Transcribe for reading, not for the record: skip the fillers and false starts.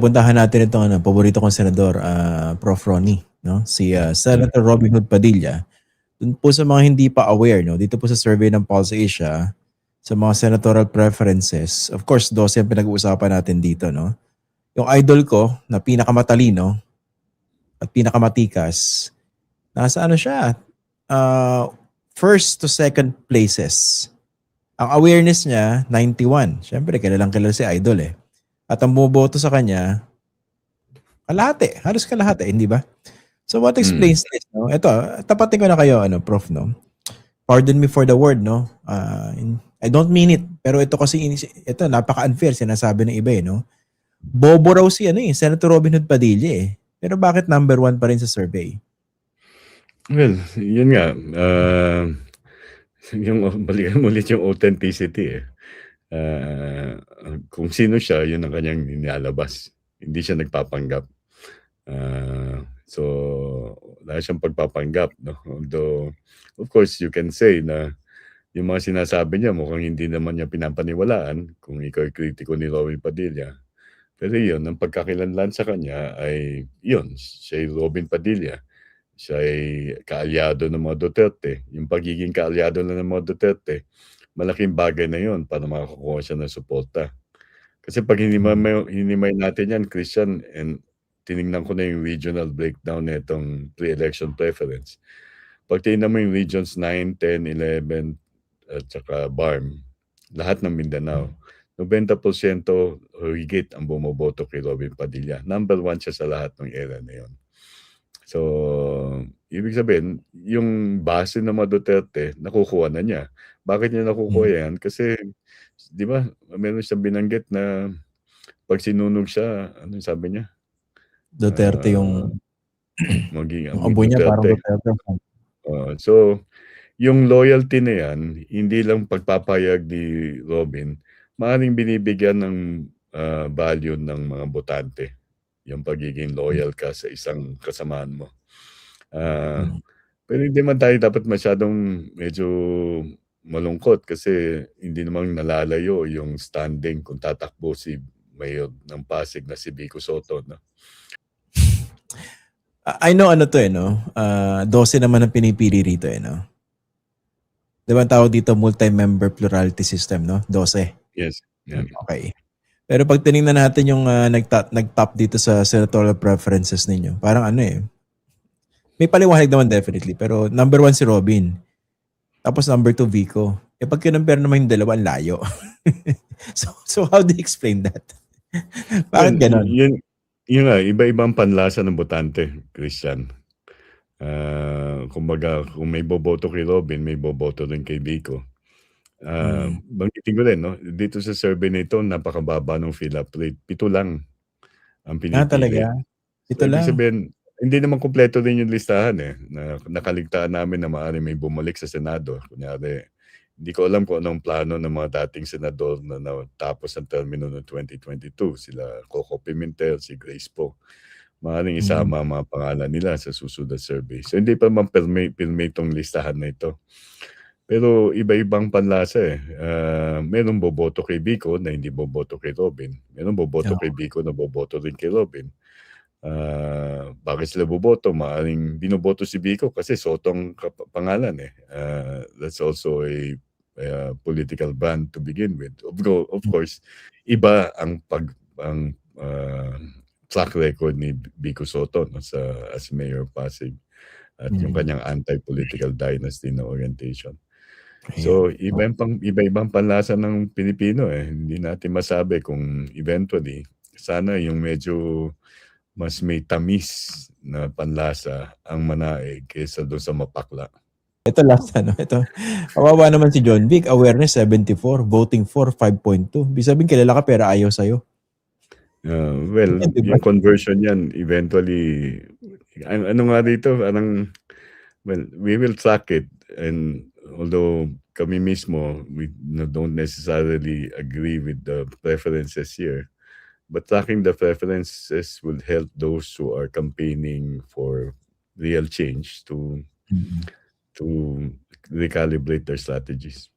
Puntahan natin itong paborito kong senador, Prof. Ronnie, no? Si Senator Robin Hood Padilla. Dun po sa mga hindi pa aware, no, dito po sa survey ng Pulse Asia, sa mga senatorial preferences, of course, 12 ang pinag-uusapan natin dito, no? Yung idol ko na pinakamatalino at pinakamatikas, nasa ano siya, first to second places. Ang awareness niya, 91. Siyempre, kilalang kilala si idol eh. At ang bumoboto sa kanya, kalahati, halos kalahati, hindi ba? So what explains this, no? Ito, tapatin ko na kayo, Prof, no? Pardon me for the word, no? I don't mean it, pero ito kasi, ito, napaka-unfair, sinasabi ng iba, no? Bobo raw si, Senator Robin Hood Padilla, eh. Pero bakit number 1 pa rin sa survey? Well, yun nga, yung balikan mo ulit yung authenticity, eh. Kung sino siya, yun ang kanyang nilalabas. Hindi siya nagpapanggap. So, wala siyang pagpapanggap, no? Although, of course, you can say na yung mga sinasabi niya mukhang hindi naman niya pinapaniwalaan kung ikaw ay kritiko ni Robin Padilla. Pero yun, ang pagkakilanlan sa kanya ay yun, siya ay Robin Padilla. Siya ay kaalyado ng mga Duterte. Yung pagiging kaalyado na ng mga Duterte, malaking bagay na yun para makakuha siya ng suporta. Kasi pag hinimay natin yan, Christian, and tinignan ko na yung regional breakdown na itong pre-election preference. Pag tinignan mo yung regions 9, 10, 11, at saka BARM, lahat ng Mindanao, 90% o higit ang bumoboto kay Robin Padilla. Number 1 siya sa lahat ng era na yun. So, ibig sabihin, yung base ng mga Duterte, nakukuha na niya. Bakit niya nakukuha yan? Kasi, di ba, meron siyang binanggit na pag sinunog siya, ano sabi niya? Duterte yung maging yung abo niya parang Duterte. So, yung loyalty na yan, hindi lang pagpapayag ni Robin, maaaring binibigyan ng value ng mga botante. Yung pagiging loyal ka sa isang kasamaan mo. Pero hindi man tayo dapat masyadong medyo malungkot kasi hindi namang nalalayo yung standing kung tatakbo si Mayor ng Pasig na si Vico Sotto, no? I know ano to no? 12 naman ang pinipili rito no? Diba ang tawag dito multi-member plurality system, no? 12. Yes. Yeah. Okay. Pero pag tinignan natin yung nag-top dito sa senatorial preferences ninyo, parang may paliwanag naman definitely, pero number 1 si Robin. Tapos number 2, Vico. Pag kinumpare naman yung dalawa, layo. so how do you explain that? Bakit ganon? Yun nga, iba-ibang panlasa ng botante, Christian. Kumbaga, kung may boboto kay Robin, may boboto rin kay Vico. Banggitin ko rin, no? Dito sa survey nito, napakababa ng fill-up rate. 7 lang ang pinipili. Talaga? 7 lang? Ibig sabihin, hindi naman kumpleto din yung listahan nakaligtaan namin na maaari may bumalik sa Senado. Kunyari, hindi ko alam kung anong plano ng mga dating senador na natapos ang termino noong 2022. Sila Coco Pimentel, si Grace Poe. Maaaring isama ang mga pangalan nila sa susunod na survey. So hindi pa man pirme itong listahan na ito. Pero iba-ibang panlasa merong boboto kay Vico na hindi boboto kay Robin. Merong boboto kay Vico na boboto rin kay Robin. Bakit sila boboto? Maaaring binoboto si Vico kasi Sotto ang pangalan that's also a political brand to begin with. Of course, iba ang track record ni Vico Sotto as Mayor of Pasig at yung kanyang anti-political dynasty na orientation. So, iba-ibang panlasa ng Pilipino Hindi natin masabi kung eventually, sana yung medyo mas may tamis na panlasa ang manaig kaysa doon sa mapakla. Ito last ito. Kawawa naman si John Vic, awareness 74, voting for 5.2. Ibig sabihin kilala ka pero ayaw sa'yo. Well, yung conversion yan, eventually, ano nga dito, well, we will track it. And although kami mismo, we don't necessarily agree with the preferences here, but tracking the preferences will help those who are campaigning for real change to recalibrate their strategies.